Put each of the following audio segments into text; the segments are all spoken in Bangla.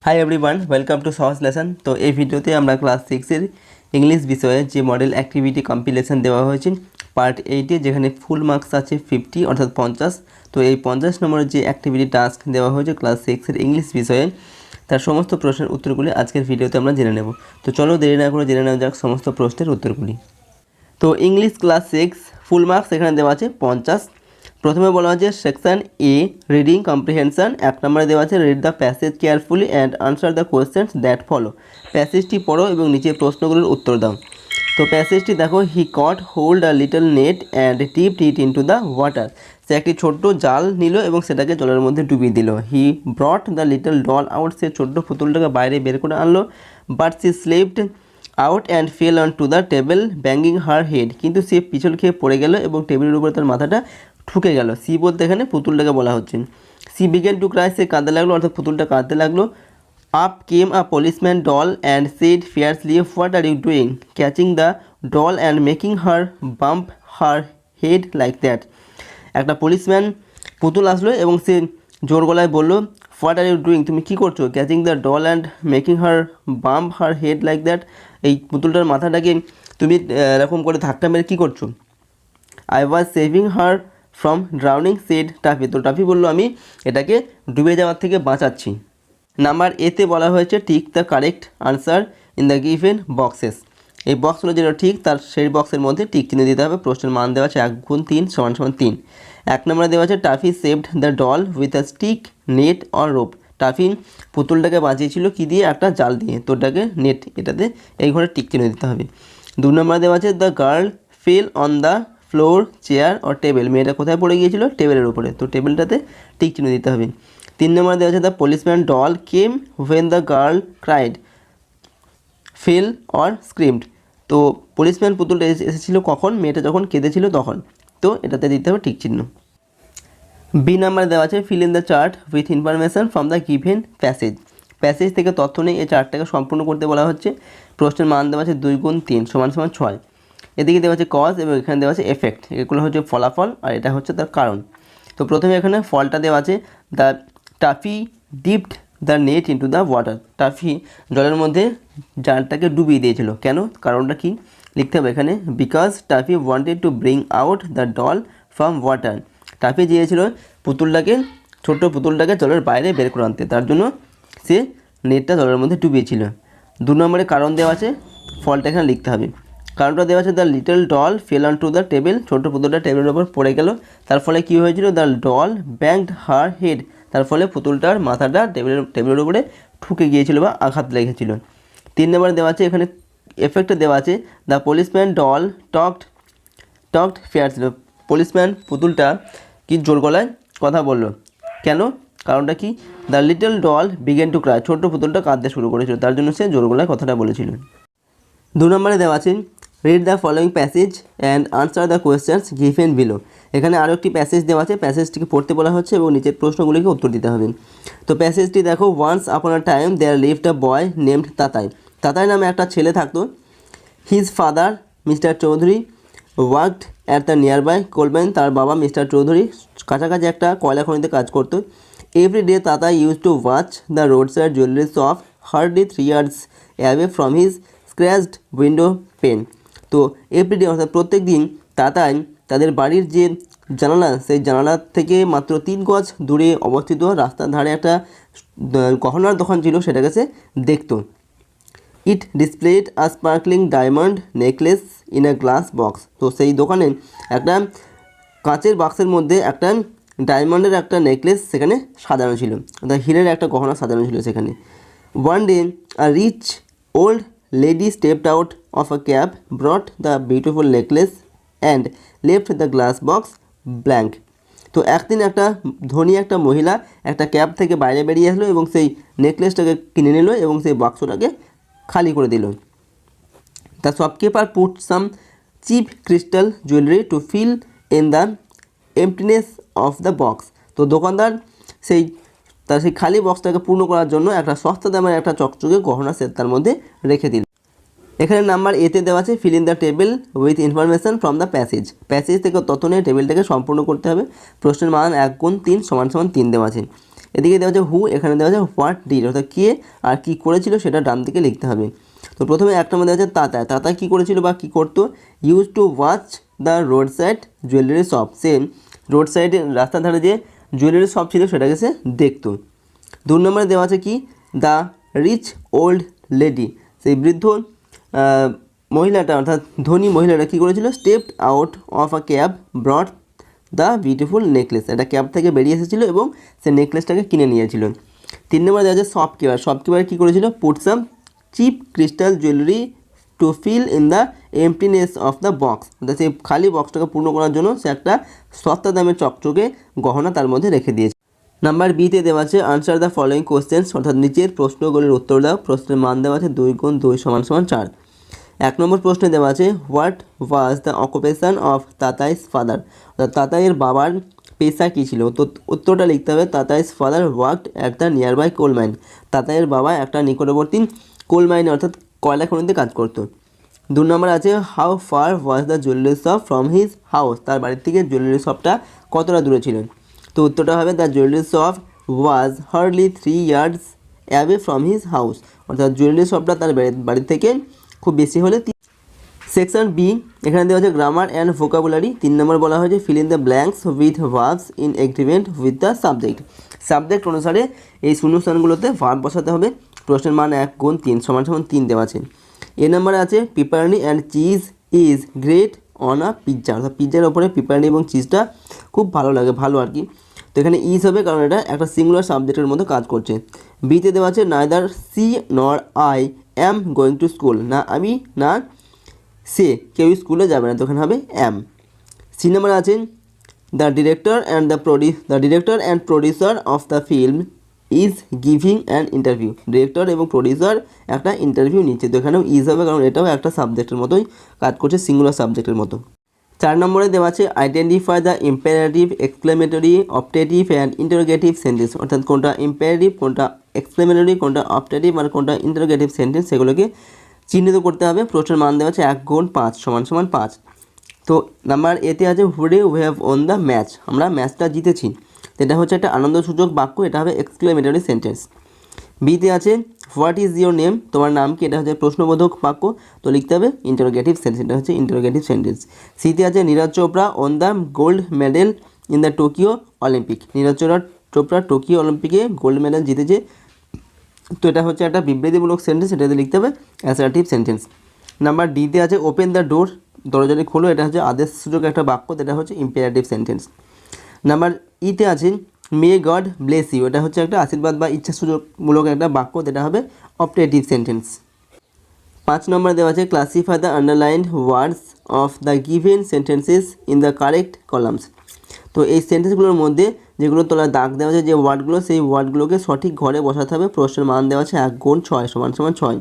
হাই এভরিওয়ান, ওয়েলকাম টু সহজ লেসন। তো এই ভিডিওতে আমরা ক্লাস 6-এর ইংলিশ বিষয়ে যে মডেল অ্যাক্টিভিটি কম্পিলেশন দেওয়া হয়েছে পার্ট 8-এ, যেখানে ফুল মার্কস আছে 50 অর্থাৎ 50। তো এই 50 নম্বরের যে অ্যাক্টিভিটি টাস্ক দেওয়া হয়েছে ক্লাস 6-এর ইংলিশ বিষয়ে, তার সমস্ত প্রশ্নের উত্তরগুলি আজকের ভিডিওতে আমরা জেনে নেব। তো চলো দেরি না করে জেনে নেওয়া যাক সমস্ত প্রশ্নের উত্তরগুলি। তো ইংলিশ ক্লাস 6 ফুল মার্কস এখানে দেওয়া আছে 50। প্রথমে বলা হচ্ছে সেকশন এ রিডিং কম্প্রিহেনশন, 1 নম্বরে দেওয়া আছে read the passage carefully and answer the questions that follow. প্যাসেজটি পড়ো এবং নিচের প্রশ্নগুলোর উত্তর দাও। তো প্যাসেজটি দেখো, he caught hold a little net and dipped it into the water. সে একটি ছোট্ট জাল নিল এবং সেটাকে জলের মধ্যে ডুবিয়ে দিল। He brought the little doll out, সে ছোট্ট পুতুলটাকে বাইরে বের করে আনলো। But she slipped out and fell on to the table banging her head, কিন্তু সে পিছল খেয়ে পড়ে গেল এবং টেবিলের উপরে তার মাথাটা ঠুকে গেল। সি বলতে এখানে পুতুলটাকে বলা হচ্ছে। সি বিগেন টু ক্রাই, সে কাঁদতে লাগলো অর্থাৎ পুতুলটা কাঁদতে লাগলো। Up came a policeman doll and said fiercely, what are you doing catching the doll and making her bump her head like that? একটা পুলিশম্যান পুতুল আসলো এবং সে জোর গলায় বলল, হোয়াট আর ইউ ডুইং, তুমি কী করছো? Catching the doll and making her bump her head like that, এই পুতুলটার মাথাটাকে তুমি এরকম করে ধাক্কা মেরে কী করছো? I was saving her from drowning said Taffy, তো টাফি বললো আমি এটাকে ডুবে যাওয়ার থেকে বাঁচাচ্ছি। নাম্বার এতে বলা হয়েছে tick the correct answer in the given boxes. এই বক্সগুলো যেটা ঠিক তার সেই বক্সের মধ্যে টিক চিহ্ন দিতে হবে। প্রশ্নের মান দেওয়া আছে 1 গুণ 3 = 3। 1 নম্বরে দেওয়া আছে Taffy saved the doll with a stick net or rope. Taffy পুতুলটাকে বাঁচিয়েছিল কি দিয়ে? একটা জাল দিয়ে। তো ওটাকে নেট, এটাতে এই ঘরে টিক চিহ্ন দিতে হবে। 2 নম্বরে দেওয়া আছে the girl fail on the floor chair or table, মেয়েটা কোথায় পড়ে গিয়েছিল? টেবিলের উপরে। তো টেবিলটাতে টিক চিহ্ন দিতে হবে। 3 নম্বরে দেওয়া আছে the policeman doll came when the girl cried, fell or screamed। তো পুলিশম্যান পুতুলটা এসেছিল কখন? মেয়েটা যখন কেঁদেছিল তখন। তো এটাতে দিতে হবে টিক চিহ্ন। বি নাম্বারে দেওয়া আছে feel in the chart with information from the given passage. Passage থেকে তথ্য নেই, এই চার্টটাকে সম্পূর্ণ করতে বলা হচ্ছে। প্রশ্নের মান দেওয়া আছে 2 গুণ 3 = 6। এদিকে দেওয়া আছে কজ এবং এখানে দেওয়া আছে এফেক্ট। এগুলো হচ্ছে ফলাফল আর এটা হচ্ছে তার কারণ। তো প্রথমে এখানে ফলটা দেওয়া আছে the toffee dipped the net into the water. Toffee জলের মধ্যে জালটাকে ডুবিয়ে দিয়েছিল। কেন? কারণটা কি লিখতে হবে এখানে, because toffee wanted to bring out the doll from water. Toffee চেয়েছিল পুতুলটাকে, ছোট্ট পুতুলটাকে জলের বাইরে বের করে আনতে, তার জন্য সে নেটটা জলের মধ্যে ডুবিয়েছিল। 2 নম্বরে কারণ দেওয়া আছে, ফলটা এখানে লিখতে হবে। কারণটা দেওয়া আছে the little doll fail on to the table, ছোট্ট পুতুলটা টেবিলের ওপর পড়ে গেল। তার ফলে কী হয়েছিল? দ্য ডল ব্যাংড হার হেড, তার ফলে পুতুলটার মাথাটা টেবিলের উপরে ঠুকে গিয়েছিল বা আঘাত লেগেছিল। 3 নম্বরে দেওয়া আছে এখানে এফেক্টে দেওয়া আছে the policeman doll talked fiercely. Policeman পুতুলটা কি জোর গলায় কথা বললো। কেন? কারণটা কি? The little doll began to cry, ছোট্ট পুতুলটা কাঁদতে শুরু করেছিল, তার জন্য সে জোর গলায় কথাটা বলেছিল। 2 নম্বরে দেওয়া আছে read the following passage and answer the questions given below. এখানে আরও একটি প্যাসেজ দেওয়া আছে, প্যাসেজটিকে পড়তে বলা হচ্ছে এবং নিচের প্রশ্নগুলিকে উত্তর দিতে হবে। তো প্যাসেজটি দেখো, once upon a time there lived a boy named Tatai. Tatai নামে একটা ছেলে থাকতো। His father mister Chowdhury worked at the nearby coal mine, তার বাবা মিস্টার চৌধুরী কাছাকাছি একটা কয়লা খনিতে কাজ করতো। Every day Tatai use to watch the roadside jewellery shop hardly 3 yards away from his scratched window pane. তো এভরিডে অর্থাৎ প্রত্যেক দিন তাতাই তাদের বাড়ির যে জানালা, সেই জানালা থেকে মাত্র 3 গজ দূরে অবস্থিত রাস্তার ধারে একটা গহনার দোকান ছিল, সেটাকে সে দেখত। It displayed a sparkling diamond necklace in a glass box. তো সেই দোকানে একটা কাঁচের বাক্সের মধ্যে একটা ডায়মন্ডের একটা নেকলেস সেখানে সাজানো ছিল, অর্থাৎ হীরের একটা গহনা সাজানো ছিল সেখানে। One day a rich old lady stepped out of a cab, brought the beautiful necklace and left the glass box blank। তো একদিন একটা ধনী একটা মহিলা একটা ক্যাব থেকে বাইরে বেরিয়ে আসলো এবং সেই নেকলেসটাকে কিনে নিল এবং সেই বাক্সটাকে খালি করে দিল। The shopkeeper put some cheap crystal jewellery to fill in the emptiness of the box. তো দোকানদার তার সেই খালি বক্সটাকে পূর্ণ করার জন্য একটা সস্তা দামের একটা চকচকে গহনা সেট তার মধ্যে রেখে দিল। এখানে নাম্বার এতে দেওয়া আছে feel in the table with information from the passage. Passage থেকে তথ্য নিয়ে টেবিলটাকে সম্পূর্ণ করতে হবে। প্রশ্নের মান 1 গুণ 3 = 3 দেওয়া আছে। এদিকে দেওয়া আছে হু, এখানে দেওয়া আছে হোয়াট ডিড, অর্থাৎ কে আর কী করেছিল সেটা ডান দিকে লিখতে হবে। তো প্রথমে এক নম্বর দেওয়া আছে তাতা। তাতা কী করেছিল বা কী করতো? Use to watch the roadside jewellery shop. Say road সাইডে রাস্তার ধারে যে জুয়েলারি শপ ছিল সেটাকে সে দেখতো। 2 নম্বরে দেওয়া আছে কি? দ্য রিচ ওল্ড লেডি, সেই বৃদ্ধ মহিলাটা অর্থাৎ ধনী মহিলাটা কী করেছিল? Stepped out of a cab ব্রট the beautiful necklace, একটা ক্যাব থেকে বেরিয়ে এসেছিলো এবং সে নেকলেসটাকে কিনে নিয়েছিল। 3 নম্বরে দেওয়া আছে শপকিপার। শপকিপার কী করেছিল? Put some cheap crystal jewellery to fill in the emptiness of the box, অর্থাৎ সেই খালি বক্সটাকে পূর্ণ করার জন্য সে একটা সস্তা দামের চকচকে গহনা তার মধ্যে রেখে দিয়েছে। নাম্বার বিতে দেওয়া আছে আনসার দ্য ফলোয়িং কোশ্চেন্স, অর্থাৎ নিচের প্রশ্নগুলির উত্তর দাও। প্রশ্নের মান দেওয়া আছে 2 × 2 = 4। 1 নম্বর প্রশ্নে দেওয়া আছে what was the occupation of Tatai's father, অর্থাৎ তাতাইয়ের বাবার পেশা কী ছিল? তো উত্তরটা লিখতে হবে Tatai's father worked at the nearby coal mine, তাতাইয়ের বাবা একটা নিকটবর্তী কোল মাইনে অর্থাৎ কয়লা খনিতে কাজ করতো। 2 নম্বর আছে how far was the jewellery shop from his house, তার বাড়ির থেকে জুয়েলারি শপটা কতটা দূরে ছিল? তো উত্তরটা হবে the jewellery shop was hardly 3 yards away from his house, অর্থাৎ জুয়েলারি শপটা তার বাড়ি থেকে খুব বেশি হলে। সেকশন বি, এখানে দেওয়া আছে গ্রামার অ্যান্ড ভোকাবুলারি। 3 নম্বর বলা হয়েছে feel in the blanks with verbs in agreement with the subject. Subject অনুসারে এই শূন্যস্থানগুলোতে ভার্ব বসাতে হবে। প্রশ্নের মান 1 × 3 = 3 দেওয়া আছে। এ নম্বরে আছে pepperoni and cheese is great on a pizza, অর্থাৎ পিৎজার ওপরে পিপারনি এবং চিজটা খুব ভালো লাগে, ভালো আর কি। তো এখানে ইজ হবে কারণ এটা একটা সিঙ্গুলার সাবজেক্টের মতো কাজ করছে। বিতে দেওয়া আছে neither she nor I am going to school, না আমি না সে কেউ স্কুলে যাবে না, তখন হবে অ্যাম। সি নম্বরে আছে the director and producer of the film is giving an interview, director এবং প্রডিউসার একটা ইন্টারভিউ নিচ্ছে, তো এখানেও ইজ হবে কারণ এটাও একটা সাবজেক্টের মতোই কাজ করছে, সিঙ্গুলার সাবজেক্টের মতো। 4 নম্বরে দেওয়া আছে identify the imperative, exclamatory, optative and interrogative sentence, অর্থাৎ কোনটা ইম্পারেটিভ, কোনটা এক্সক্লেমেটরি, কোনটা অপটেটিভ আর কোনটা ইন্টারোগেটিভ সেন্টেন্স সেগুলোকে চিহ্নিত করতে হবে। প্রশ্নের মান দেওয়া আছে 1 × 5 = 5। তো নাম্বার এতে আছে hurray we have won the match, আমরা ম্যাচটা জিতেছি, এটা হচ্ছে একটা আনন্দসূচক বাক্য, এটা হবে এক্সক্লেমেটরি সেন্টেন্স। বিতে আছে হোয়াট ইজ ইউর নেম, তোমার নাম কি, এটা হচ্ছে প্রশ্নবোধক বাক্য, তো লিখতে হবে ইন্টারোগেটিভ সেন্টেন্স, এটা হচ্ছে ইন্টারোগেটিভ সেন্টেন্স। সিতে আছে Neeraj Chopra on the gold medal in the Tokyo Olympic, Neeraj Chopra Tokyo অলিম্পিকে গোল্ড মেডেল জিতেছে, তো এটা হচ্ছে একটা বিবৃতিমূলক সেন্টেন্স, এটাতে লিখতে হবে অ্যাসার্টিভ সেন্টেন্স। নাম্বার ডিতে আছে ওপেন দ্য ডোর, দরজাটি খোলো, এটা হচ্ছে আদেশসূচক একটা বাক্য, এটা হচ্ছে ইম্পারেটিভ সেন্টেন্স। নাম্বার ইতে আছে মে গড ব্লেস ইউ, এটা হচ্ছে একটা আশীর্বাদ বা ইচ্ছাসূচকমূলক একটা বাক্য, এটা হবে অপটেটিভ সেন্টেন্স। 5 নম্বরে দেওয়া আছে classify the underlined words of the given sentences in the correct columns, তো এই সেন্টেন্সগুলোর মধ্যে যেগুলো তোলা দাগ দেওয়া আছে যে ওয়ার্ডগুলো, সেই ওয়ার্ডগুলোকে সঠিক ঘরে বসাতে হবে। প্রশ্নের মান দেওয়া আছে 1 × 6 = 6।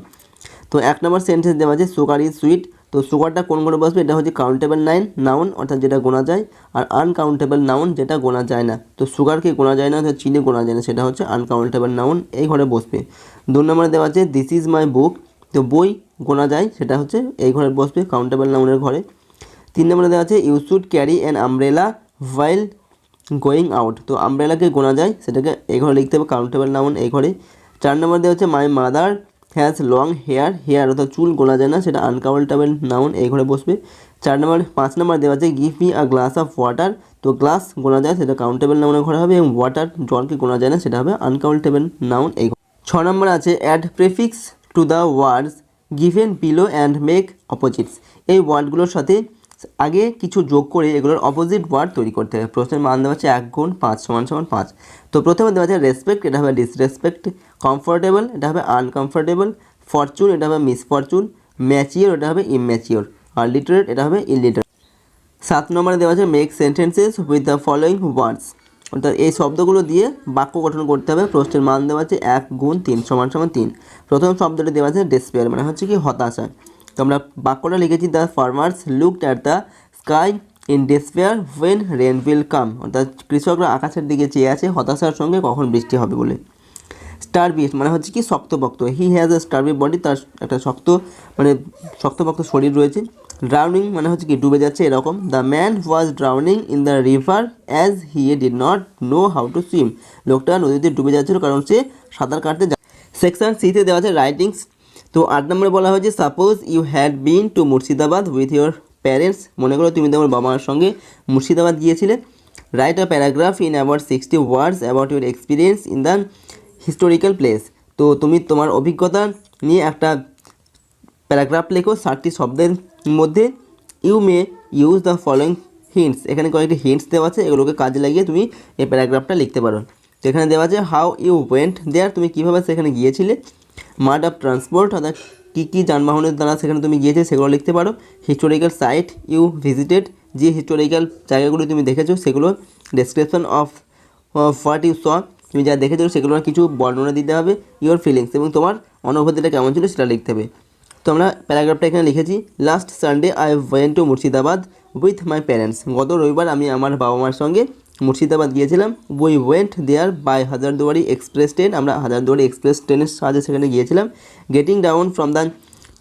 তো 1 নম্বর সেন্টেন্স দেওয়া আছে সুগার ইজ সুইট, তো সুগারটা কোন ঘরে বসবে? এটা হচ্ছে কাউন্টেবল নাউন, অর্থাৎ যেটা গোনা যায়, আর আনকাউন্টেবল নাউন যেটা গোনা যায় না। তো সুগারকে গোনা যায় না, অর্থাৎ চিনি গোনা যায় না, সেটা হচ্ছে আনকাউন্টেবল নাউন, এই ঘরে বসবে। 2 নম্বরে দেওয়া আছে দিস ইজ মাই বুক, তো বই গোনা যায়, সেটা হচ্ছে এই ঘরে বসবে, কাউন্টেবল নাউনের ঘরে। 3 নম্বরে দেওয়া আছে you should carry an umbrella while going out, তো আমব্রেলাকে গোনা যায়, সেটাকে এই ঘরে লিখতে হবে, কাউন্টেবল নাউন এই ঘরে। 4 নম্বর দেওয়া হচ্ছে my mother has long hair, অর্থাৎ চুল গোনা যায় না, সেটা আনকাউন্টেবল নাউন এই ঘরে বসবে। 5 নম্বর দেওয়া আছে give me a glass of water, তো গ্লাস গোনা যায়, সেটা কাউন্টেবল নাউনের ঘরে হবে, এবং ওয়াটার জলকে গোনা যায় না, সেটা হবে আনকাউন্টেবল নাউন এই ঘরে। 6 নম্বর আছে add prefix to the words given below and make opposites, এই ওয়ার্ডগুলোর সাথে আগে কিছু যোগ করে এগুলোর অপোজিট ওয়ার্ড তৈরি করতে হবে। প্রশ্নের মান দেওয়া আছে 1 × 5 = 5। তো প্রথমে দেওয়া আছে রেসপেক্ট, এটা হবে ডিসরেসপেক্ট, কমফোর্টেবল, এটা হবে আনকমফোর্টেবল, ফরচুন, এটা হবে মিসফরচুন, ম্যাচিওর, এটা হবে ইমম্যাচিওর, আর লিটারেট, এটা হবে ইলিটারেট। 7 নম্বরে দেওয়া আছে make sentences with the following words, অর্থাৎ এই শব্দগুলো দিয়ে বাক্য গঠন করতে হবে। প্রশ্নের মান দেওয়া আছে 1 × 3 = 3। প্রথম শব্দটি দেওয়া আছে ডেসপেয়ার, মানে হচ্ছে কি হতাশা, তো আমরা বাক্যটা লিখেছি the farmers looked at the sky in despair when rain will come, অর্থাৎ কৃষকরা আকাশের দিকে চেয়ে আছে হতাশার সঙ্গে কখন বৃষ্টি হবে বলে। স্টারভিশ মানে হচ্ছে কি শক্তপোক্ত, হি হ্যাজ এ স্টারভি বডি, তার একটা শক্তপোক্ত শরীর রয়েছে। ড্রাউনিং মানে হচ্ছে কি ডুবে যাচ্ছে এরকম। The man was drowning in the river as he did not know how to swim. লোকটা নদীতে ডুবে যাচ্ছিল কারণ সে সাঁতার কাটতে সেকশন সিতে দেওয়া আছে রাইটিংস। তো 8 নম্বরে বলা হয়েছে suppose you had been to Murshidabad with your parents. মনে করো তুমি তোমার বাবা মার সঙ্গে মুর্শিদাবাদ গিয়েছিলে। Write a paragraph in about 60 words about your experience in the historical place. তো তুমি তোমার অভিজ্ঞতা নিয়ে একটা প্যারাগ্রাফ লেখো 60 শব্দের মধ্যে। You may use the following hints. এখানে কয়েকটি হিন্টস দেওয়া আছে, এগুলোকে কাজে লাগিয়ে তুমি এই প্যারাগ্রাফটা লিখতে পারো। তো এখানে দেওয়া আছে হাউ ইউ ওয়েন্ট দেয়ার, তুমি কীভাবে সেখানে গিয়েছিলে। মাড অফ ট্রান্সপোর্ট, অর্থাৎ কী কী যানবাহনের দ্বারা সেখানে তুমি গিয়েছে সেগুলো লিখতে পারো। হিস্টোরিক্যাল সাইট ইউ ভিজিটেড, যে হিস্টোরিক্যাল জায়গাগুলো তুমি দেখেছো সেগুলো। ডেসক্রিপশন অফ হোয়াট ইউ স, তুমি যা দেখেছো সেগুলোর কিছু বর্ণনা দিতে হবে। ইউর ফিলিংস, এবং তোমার অনুভূতিটা কেমন ছিল সেটা লিখতে হবে। তো আমরা প্যারাগ্রাফটা এখানে লিখেছি। Last Sunday I went to Murshidabad with my parents. গত রবিবার আমি আমার বাবা মার সঙ্গে মুর্শিদাবাদ গিয়েছিলাম। We went there by Hazarduari express train, আমরা হাজারদুয়ারি এক্সপ্রেস ট্রেনের সাহায্যে সেখানে গিয়েছিলাম। Getting down from the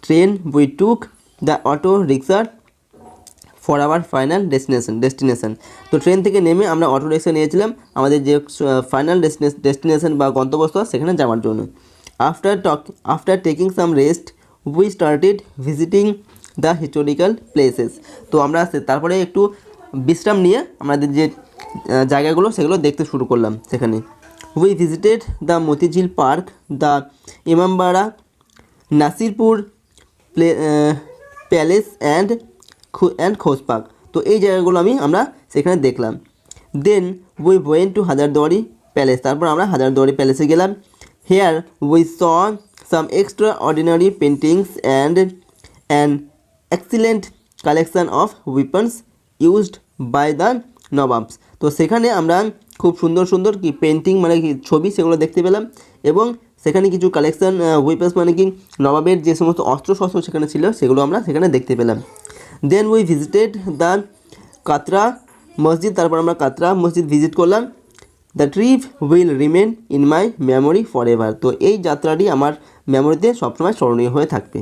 train we took the auto rickshaw for our final destination. তো ট্রেন থেকে নেমে আমরা অটো রিক্সা নিয়েছিলাম আমাদের যে ফাইনাল ডেস্টিনেশন বা গন্তব্যস্থল সেখানে যাওয়ার জন্য। After taking some rest we started visiting the historical places. তো আমরা তারপরে একটু বিশ্রাম নিয়ে আমাদের যে জায়গাগুলো সেগুলো দেখতে শুরু করলাম সেখানে। We visited the Motijheel park, the Imambara, Nasirpur palace and Khoshbagh. তো এই জায়গাগুলো আমরা সেখানে দেখলাম। Then we went to Hazarduari palace, তারপর আমরা হাজারদুয়ারি প্যালেসে গেলাম। Here we saw some extraordinary paintings and an excellent collection of weapons used by the nawabs. তো সেখানে আমরা খুব সুন্দর সুন্দর কি পেন্টিং মানে কি ছবি সেগুলো দেখতে পেলাম, এবং সেখানে কিছু কালেকশন উইপন্স মানে কি নবাবের যে সমস্ত অস্ত্রশস্ত্র সেখানে ছিল সেগুলো আমরা সেখানে দেখতে পেলাম। দেন উই ভিজিটেড দ্য কাতরা মসজিদ, তারপর আমরা কাতরা মসজিদ ভিজিট করলাম। The trip will remain in my memory for ever. তো এই যাত্রাটি আমার মেমোরিতে সবসময় স্মরণীয় হয়ে থাকবে।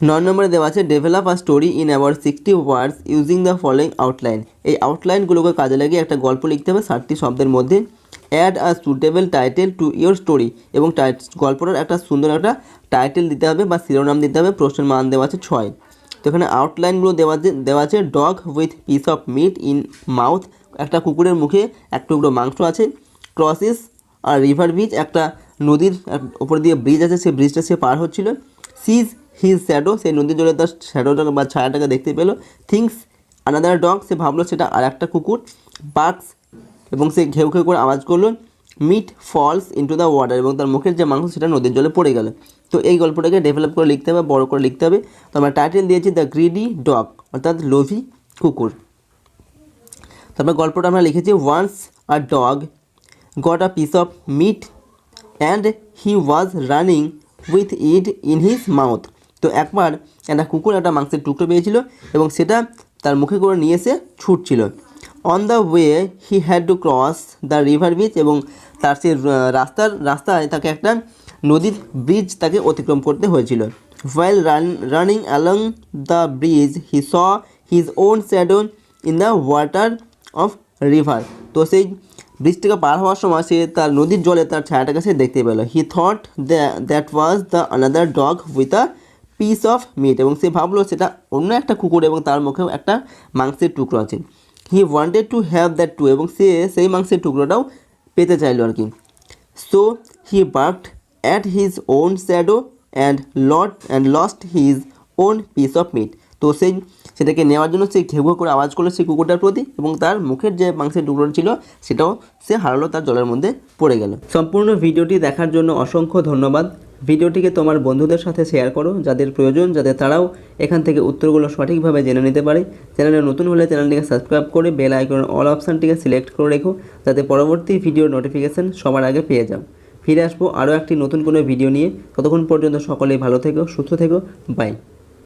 9 নম্বরে দেওয়া আছে develop a story in about 60 words using the following outline. এই আউটলাইনগুলোকে কাজে লাগিয়ে একটা গল্প লিখতে হবে 60 শব্দের মধ্যে। Add a suitable title to your story, এবং গল্পটার একটা সুন্দর একটা টাইটেল দিতে হবে বা শিরোনাম দিতে হবে। প্রশ্নের মান দেওয়া আছে 6। তো এখানে আউটলাইনগুলো দেওয়া আছে dog with piece of meat in mouth, একটা কুকুরের মুখে এক টুকরো মাংস আছে। ক্রসিস আর রিভার ব্রিজ, একটা নদীর ওপর দিয়ে ব্রিজ আছে, সেই ব্রিজটা সে পার হচ্ছিল। সিজ হিজ শ্যাডো, সেই নদীর জলে তার শ্যাডোটাকে বা ছায়াটাকে দেখতে পেলো। থিংস আনাদার ডগ, সে ভাবলো সেটা আর একটা কুকুর। বার্কস, এবং সে ঘেউ ঘেউ করে আওয়াজ করলো। Meat falls into the water, এবং তার মুখের যে মাংস সেটা নদীর জলে পড়ে গেল। তো এই গল্পটাকে ডেভেলপ করে লিখতে হবে, বড় করে লিখতে হবে। তো আমরা টাইটেল দিয়েছি দ্য গ্রিডি ডগ, অর্থাৎ লোভী কুকুর। তারপর গল্পটা আমরা লিখেছি once a dog got a piece of meat and he was running with it in his mouth. তো একবার একটা কুকুর একটা মাংসের টুকরো পেয়েছিল এবং সেটা তার মুখে করে নিয়ে এসে ছুটছিল। On the way he had to cross the river bridge, এবং তার সে রাস্তায় তাকে একটা নদীর ব্রিজ তাকে অতিক্রম করতে হয়েছিল। While running along the bridge he saw his own shadow in the water of river. তো সেই ব্রিজটাকে পার হওয়ার সময় সে তার নদীর জলে তার ছায়াটাকে সে দেখতে পেল। He thought that was the another dog with a piece of meat, এবং সে ভাবলো সেটা অন্য একটা কুকুর এবং তার মুখেও একটা মাংসের টুকরো আছে। He wanted to have that too, এবং সে সেই মাংসের টুকরোটাও পেতে চাইলো আর কি। So he barked at his own shadow and lost his own piece of meat. তো সেটাকে নেওয়ার জন্য সে ঘেউ ঘেউ করে আওয়াজ করলো সেই কুকুরটার প্রতি, এবং তার মুখের যে মাংসের টুকরো ছিল সেটাও সে হারালো, তার জলের মধ্যে পড়ে গেল। সম্পূর্ণ ভিডিওটি দেখার জন্য অসংখ্য ধন্যবাদ। ভিডিওটিকে তোমার বন্ধুদের সাথে শেয়ার করো যাদের প্রয়োজন, যাতে তারাও এখান থেকে উত্তরগুলো সঠিকভাবে জেনে নিতে পারে। চ্যানেলে নতুন হলে চ্যানেলটিকে সাবস্ক্রাইব করে বেল আইকনের অল অপশানটিকে সিলেক্ট করে রেখো, যাতে পরবর্তী ভিডিওর নোটিফিকেশান সবার আগে পেয়ে যাও। ফিরে আসবো আরও একটি নতুন কোনো ভিডিও নিয়ে। ততক্ষণ পর্যন্ত সকলেই ভালো থেকো, সুস্থ থেকো, বাই।